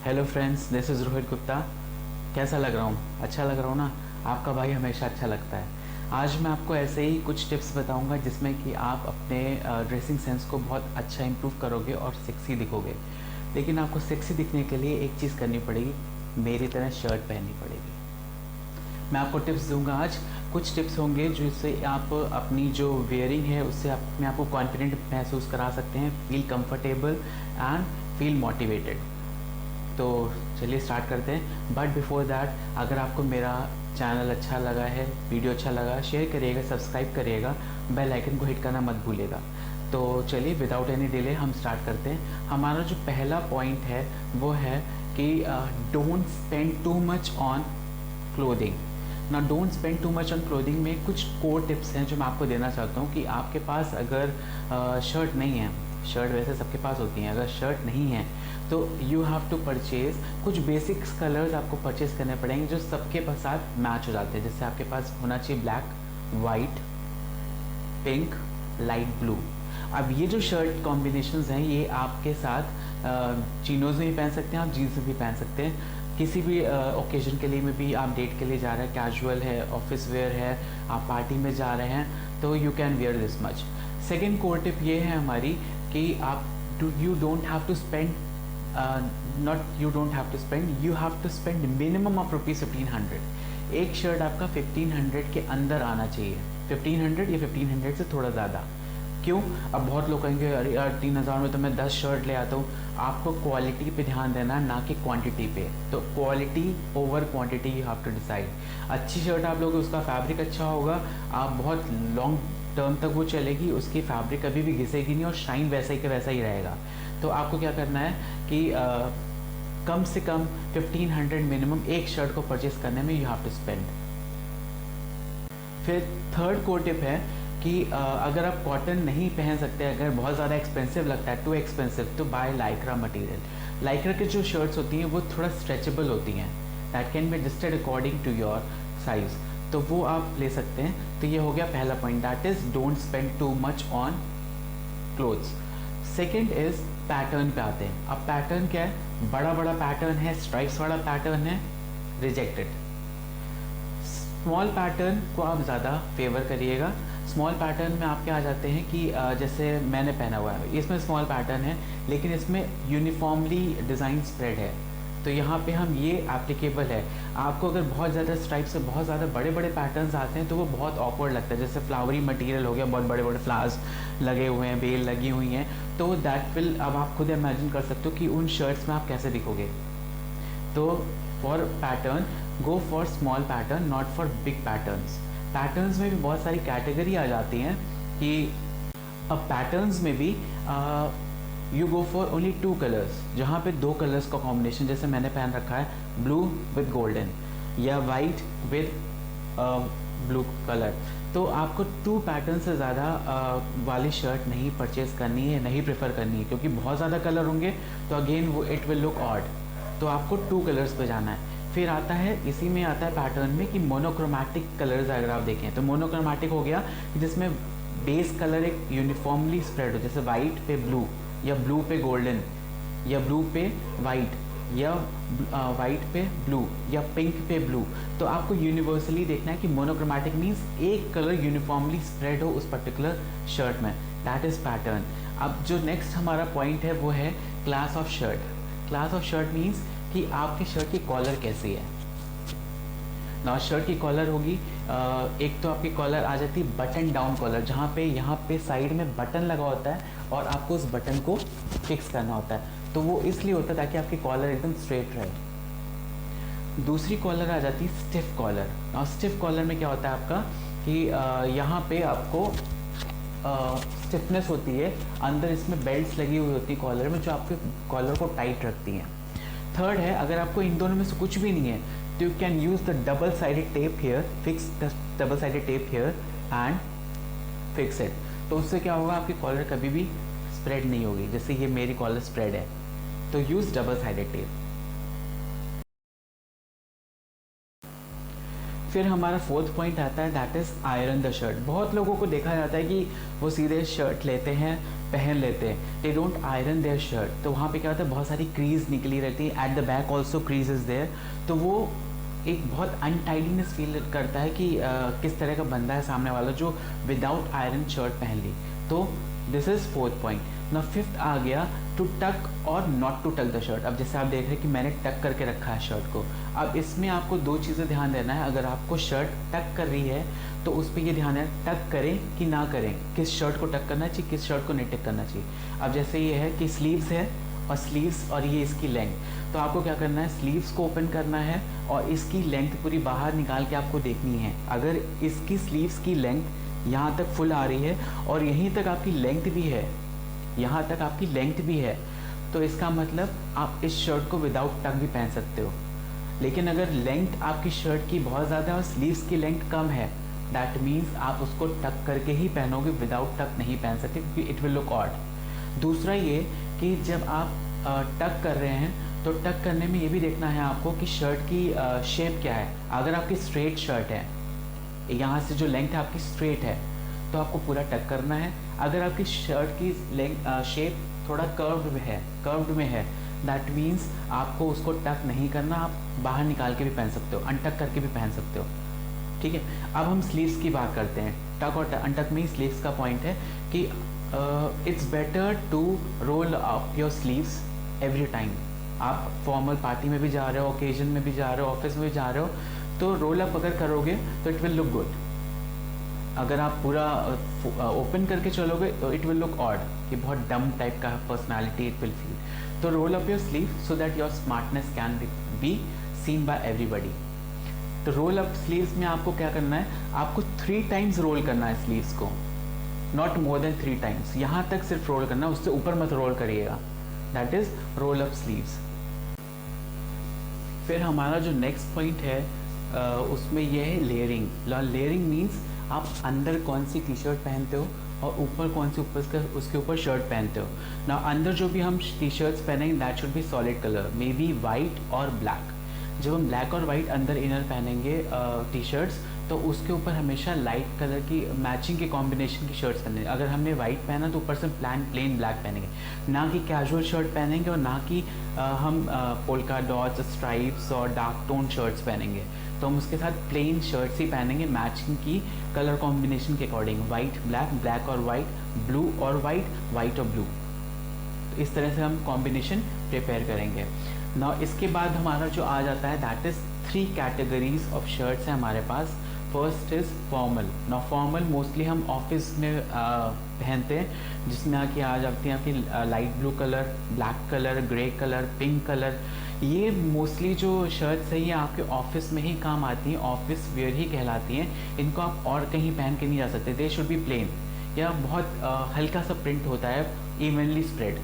Hello friends, this is Rohit Gupta. कैसा लग रहा हूँ? अच्छा लग रहा हूँ ना? आपका भाई हमेशा अच्छा लगता है। आज मैं आपको ऐसे ही कुछ टिप्स बताऊँगा जिसमें कि आप अपने ड्रेसिंग सेंस को बहुत अच्छा इम्प्रूव करोगे और सेक्सी दिखोगे। लेकिन आपको सेक्सी दिखने के लिए एक चीज़ करनी पड़ेगी, मेरी तरह शर्ट पहननी पड़ेगी। मैं आपको टिप्स दूंगा आज। कुछ टिप्स होंगे जिससे आप अपनी जो वेयरिंग है उससे अपने आप को कॉन्फिडेंट महसूस करा सकते हैं, feel comfortable and feel motivated. तो चलिए स्टार्ट करते हैं। बट बिफोर दैट, अगर आपको मेरा चैनल अच्छा लगा है, वीडियो अच्छा लगा, शेयर करिएगा, सब्सक्राइब करिएगा, बेल आइकन को हिट करना मत भूलिएगा। तो चलिए विदाउट एनी डिले हम स्टार्ट करते हैं। हमारा जो पहला पॉइंट है वो है कि don't spend too much on clothing ना। Don't spend too much on clothing में कुछ कोर टिप्स हैं जो मैं आपको देना चाहता हूँ कि आपके पास अगर शर्ट नहीं है, शर्ट वैसे सबके पास होती हैं, अगर शर्ट नहीं है तो यू हैव टू परचेज़ कुछ बेसिक्स कलर्स आपको परचेज़ करने पड़ेंगे जो सबके साथ मैच हो जाते हैं। जैसे आपके पास होना चाहिए black, white, pink, light blue. अब ये जो शर्ट कॉम्बिनेशंस हैं ये आपके साथ चीनोज़ में भी पहन सकते हैं, आप जीन्स में भी पहन सकते हैं। किसी भी ओकेजन के लिए में भी, आप डेट के लिए जा रहे हैं, कैजुअल है, ऑफिस वेयर है, आप पार्टी में जा रहे हैं, तो you can wear this much. Second core tip ये है हमारी कि आप you don't have to spend not you don't have to spend, you have to spend minimum of rupees 1500। एक शर्ट आपका 1500 के अंदर आना चाहिए, 1500 या 1500 से थोड़ा ज़्यादा। क्यों? अब बहुत लोग कहेंगे अरे यार 3000 में तो मैं 10 शर्ट ले आता हूँ। आपको क्वालिटी पे ध्यान देना है, ना कि क्वांटिटी पे। तो quality over quantity you have to decide. अच्छी शर्ट आप लोगे, उसका फैब्रिक अच्छा होगा, आप बहुत लॉन्ग टर्म तक वो चलेगी, उसकी फैब्रिक कभी भी घिसेगी नहीं और शाइन वैसा ही का वैसा ही रहेगा। तो आपको क्या करना है कि कम से कम 1500 मिनिमम एक शर्ट को परचेस करने में यू हैव टू स्पेंड। फिर थर्ड कोर टिप है कि अगर आप कॉटन नहीं पहन सकते, अगर बहुत ज़्यादा एक्सपेंसिव लगता है, टू एक्सपेंसिव, तो बाय लाइक्रा मटेरियल। लाइक्रा की जो शर्ट्स होती हैं वो थोड़ा स्ट्रेचेबल होती हैं, that can be adjusted according to your size, तो वो आप ले सकते हैं। तो ये हो गया पहला point, that is don't spend too much on clothes. Second is pattern पे आते हैं। अब पैटर्न क्या है? बड़ा बड़ा पैटर्न है, स्ट्राइप्स वाला पैटर्न है, रिजेक्टेड। स्मॉल पैटर्न को आप ज़्यादा फेवर करिएगा। स्मॉल पैटर्न में आपके आ जाते हैं कि जैसे मैंने पहना हुआ है, इसमें स्मॉल पैटर्न है लेकिन इसमें यूनिफॉर्मली डिज़ाइन स्प्रेड है, तो यहाँ पे हम ये एप्लीकेबल है। आपको अगर बहुत ज़्यादा स्ट्राइप से बहुत ज़्यादा बड़े बड़े पैटर्न्स आते हैं तो वो बहुत ऑकवर्ड लगता है। जैसे फ्लावरी मटेरियल हो गया, बहुत बड़े बड़े फ्लावर्स लगे हुए हैं, बेल लगी हुई हैं, तो दैट विल, अब आप खुद इमेजिन कर सकते हो कि उन शर्ट्स में आप कैसे दिखोगे। तो for pattern, go for small pattern, not for big patterns. Patterns में भी बहुत सारी कैटेगरी आ जाती हैं कि अब पैटर्न्स में भी you go for only two colours, जहाँ पे दो कलर्स का कॉम्बिनेशन, जैसे मैंने पहन रखा है ब्लू विद गोल्डन या वाइट विद ब्लू कलर, तो आपको टू पैटर्न से ज़्यादा वाली शर्ट नहीं परचेज़ करनी है, नहीं प्रेफर करनी है, क्योंकि बहुत ज़्यादा कलर होंगे तो अगेन वो इट विल लुक ऑड। तो आपको टू कलर्स पे जाना है। फिर आता है, इसी में आता है पैटर्न में कि मोनोक्रोमैटिक कलर्स अगर आप देखें तो मोनोक्रोमैटिक हो गया जिसमें बेस कलर एक यूनिफॉर्मली स्प्रेड हो, जैसे वाइट पे ब्लू या ब्लू पे गोल्डन या ब्लू पे वाइट या वाइट पे ब्लू या पिंक पे ब्लू। तो आपको यूनिवर्सली देखना है कि मोनोक्रोमैटिक मीन्स एक कलर यूनिफॉर्मली स्प्रेड हो उस पर्टिकुलर शर्ट में, दैट इज़ पैटर्न। अब जो नेक्स्ट हमारा पॉइंट है वो है class of shirt. Class of shirt means कि आपके शर्ट की कॉलर कैसी है ना। शर्ट की कॉलर होगी, एक तो आपकी कॉलर आ जाती है बटन डाउन कॉलर, जहाँ पे यहाँ पे साइड में बटन लगा होता है और आपको उस बटन को फिक्स करना होता है, तो वो इसलिए होता है ताकि आपकी कॉलर एकदम स्ट्रेट रहे। दूसरी कॉलर आ जाती है स्टिफ कॉलर। और स्टिफ कॉलर में क्या होता है आपका कि यहाँ पे आपको स्टिफनेस होती है, अंदर इसमें बेल्ट्स लगी हुई होती है कॉलर में जो आपके कॉलर को टाइट रखती हैं। थर्ड है, अगर आपको इन दोनों में से कुछ भी नहीं है तो you can use the double sided tape here, fix the double sided tape here and fix it. तो उससे क्या होगा, आपकी कॉलर कभी भी स्प्रेड नहीं होगी। जैसे ये मेरी कॉलर स्प्रेड है, तो यूज़ डबल साइडेड टेप। फिर हमारा फोर्थ पॉइंट आता है, that is iron the shirt. बहुत लोगों को देखा जाता है कि वो सीधे शर्ट लेते हैं, पहन लेते हैं, they don't iron their shirt. तो वहाँ पे क्या होता है, बहुत सारी क्रीज निकली रहती है, at the back also crease is there. तो वो एक बहुत अनटाइडीनेस फील करता है कि किस तरह का बंदा है सामने वाला जो विदाउट आयरन शर्ट पहन ली। तो दिस इज़ फोर्थ पॉइंट। ना फिफ्थ आ गया टू टक और नॉट टू टक द शर्ट। अब जैसे आप देख रहे हैं कि मैंने टक करके रखा है शर्ट को। अब इसमें आपको दो चीज़ें ध्यान देना है। अगर आपको शर्ट टक कर रही है तो उस पर ये ध्यान है टक करें कि ना करें, किस शर्ट को टक करना चाहिए, किस शर्ट को नहीं टक करना चाहिए। अब जैसे ये है कि स्लीव्स है और स्लीव्स और ये इसकी लेंथ, तो आपको क्या करना है, स्लीव्स को ओपन करना है और इसकी लेंथ पूरी बाहर निकाल के आपको देखनी है। अगर इसकी स्लीव्स की लेंथ यहाँ तक फुल आ रही है और यहीं तक आपकी लेंथ भी है, यहाँ तक आपकी लेंथ भी है, तो इसका मतलब आप इस शर्ट को विदाउट टक भी पहन सकते हो। लेकिन अगर लेंथ आपकी शर्ट की बहुत ज़्यादा और स्लीव्स की लेंथ कम है, दैट मीन्स आप उसको टक करके ही पहनोगे, विदाउट टक नहीं पहन सकते क्योंकि इट विल लुक ऑड। दूसरा ये कि जब आप टक कर रहे हैं तो टक करने में ये भी देखना है आपको कि शर्ट की शेप क्या है। अगर आपकी स्ट्रेट शर्ट है, यहाँ से जो लेंथ है आपकी स्ट्रेट है, तो आपको पूरा टक करना है। अगर आपकी शर्ट की लेंथ शेप थोड़ा कर्व्ड में है, दैट मीन्स आपको उसको टक नहीं करना, आप बाहर निकाल के भी पहन सकते हो, अनटक करके भी पहन सकते हो। ठीक है, अब हम स्लीव्स की बात करते हैं। टक और अनटक में ही स्लीव्स का पॉइंट है कि it's better to roll up your sleeves every time. आप फॉर्मल पार्टी में भी जा रहे हो, ओकेजन में भी जा रहे हो, ऑफिस में भी जा रहे हो, तो रोल अप अगर करोगे तो इट विल लुक गुड। अगर आप पूरा ओपन करके चलोगे तो इट विल लुक ऑड, कि बहुत डम टाइप का पर्सनालिटी इट विल फील। तो roll up your sleeve so that your smartness can be seen by everybody. तो रोल अप स्लीव्स में आपको क्या करना है, आपको 3 टाइम्स रोल करना है स्लीव्स को, नॉट मोर देन 3 टाइम्स। यहाँ तक सिर्फ रोल करना, उससे ऊपर मत रोल करिएगा। That is role up sleeves. फिर हमारा जो नेक्स्ट पॉइंट है उसमें यह है लेयरिंग। लेयरिंग मीन्स आप अंदर कौन सी टी शर्ट पहनते हो और ऊपर कौन सी ऊपर उसके ऊपर शर्ट पहनते हो ना। अंदर जो भी हम टी शर्ट्स पहनेंगे that should be solid colour, may be white और ब्लैक। जब हम ब्लैक और वाइट अंदर इनर पहनेंगे टी शर्ट्स, तो उसके ऊपर हमेशा लाइट कलर की मैचिंग के कॉम्बिनेशन की शर्ट्स पहनेंगे। अगर हमने वाइट पहना तो ऊपर से प्लेन ब्लैक पहनेंगे, ना कि कैजुअल शर्ट पहनेंगे और ना कि हम पोल्का डॉट्स, स्ट्राइप्स और डार्क टोन शर्ट्स पहनेंगे। तो हम उसके साथ प्लेन शर्ट्स ही पहनेंगे मैचिंग की कलर कॉम्बिनेशन के अकॉर्डिंग, वाइट ब्लैक, ब्लैक और वाइट, ब्लू और वाइट, वाइट और ब्लू। तो इस तरह से हम कॉम्बिनेशन प्रिपेयर करेंगे ना। इसके बाद हमारा जो आ जाता है that is 3 categories of shirts हैं हमारे पास। First is formal. ना फॉर्मल मोस्टली हम ऑफिस में पहनते हैं, जिसमें आके आ जाती हैं आपकी light blue colour, black colour, grey colour, pink colour. ये मोस्टली जो शर्ट्स है ये आपके ऑफिस में ही काम आती हैं, ऑफिस वेयर ही कहलाती हैं। इनको आप और कहीं पहन के नहीं जा सकते। दे शुड बी प्लेन, या बहुत हल्का सा प्रिंट होता है इवनली स्प्रेड,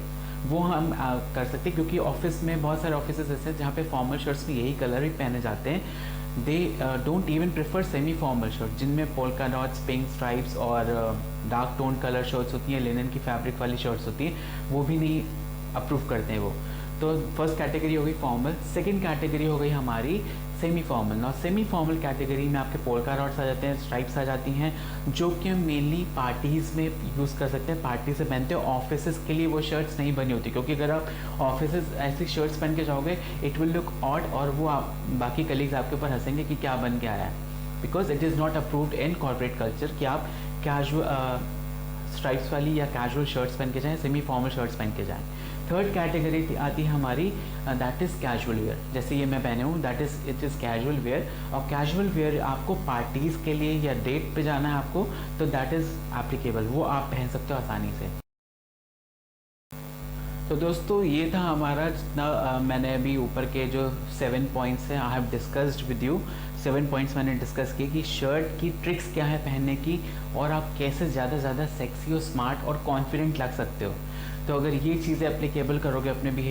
वो हम कर सकते हैं। क्योंकि ऑफिस में बहुत सारे ऑफिस ऐसे हैं जहाँ पे फॉर्मल शर्ट्स में यही कलर ही पहने जाते हैं। They don't even prefer semi formal shirt, जिनमें पोल्का डॉट्स, पिंक स्ट्राइप्स और डार्क टोन कलर शर्ट्स होती हैं, लिनन की फैब्रिक वाली शर्ट्स होती हैं, वो भी नहीं अप्रूव करते हैं वो। तो फर्स्ट कैटेगरी हो गई फॉर्मल। सेकेंड कैटेगरी हो गई हमारी सेमी फॉर्मल। ना सेमी फॉर्मल कैटेगरी में आपके पोल्का डॉट्स आ जाते हैं, स्ट्राइप्स आ जाती हैं, जो कि हम मेनली पार्टीज़ में यूज़ कर सकते हैं, पार्टी से पहनते हैं। ऑफिस के लिए वो शर्ट्स नहीं बनी होती, क्योंकि अगर आप ऑफिस ऐसी शर्ट्स पहन के जाओगे इट विल लुक ऑड, और वो आप बाकी कलीग्स आपके ऊपर हंसेंगे कि क्या बन के आया है, because it is not approved in corporate culture कि आप कैजुअल स्ट्राइप्स वाली या कैजुअल शर्ट्स पहन के जाएँ, सेमी फॉर्मल शर्ट्स पहन के जाएँ। थर्ड कैटेगरी आती है हमारी दैट इज़ कैजुअल वेयर। जैसे ये मैं पहने हूँ that is it is casual wear. और कैजुअल वेयर आपको पार्टीज़ के लिए या डेट पे जाना है आपको, तो दैट इज़ एप्लीकेबल, वो आप पहन सकते हो आसानी से। तो दोस्तों ये था हमारा जितना मैंने अभी ऊपर के जो 7 पॉइंट्स हैं I have discussed with you. 7 points मैंने डिस्कस किए कि शर्ट की ट्रिक्स क्या है पहनने की, और आप कैसे ज़्यादा से ज़्यादा सेक्सी और स्मार्ट और कॉन्फिडेंट लग सकते हो। तो अगर ये चीज़ें एप्लीकेबल करोगे अपने भी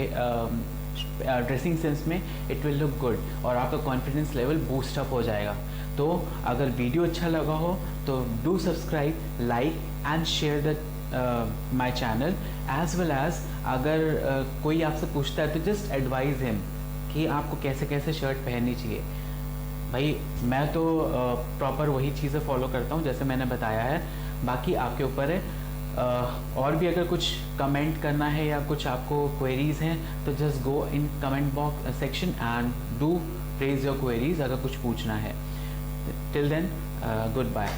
ड्रेसिंग सेंस में, इट विल लुक गुड और आपका कॉन्फिडेंस लेवल बूस्ट अप हो जाएगा। तो अगर वीडियो अच्छा लगा हो तो do subscribe, like and share the my channel as well as अगर कोई आपसे पूछता है तो जस्ट एडवाइज हिम कि आपको कैसे कैसे शर्ट पहननी चाहिए। भाई मैं तो प्रॉपर वही चीज़ें फॉलो करता हूँ जैसे मैंने बताया है, बाकी आपके ऊपर है। और भी अगर कुछ कमेंट करना है या कुछ आपको क्वेरीज़ हैं तो just go in comment box section and do raise your queries अगर कुछ पूछना है। Till then good bye.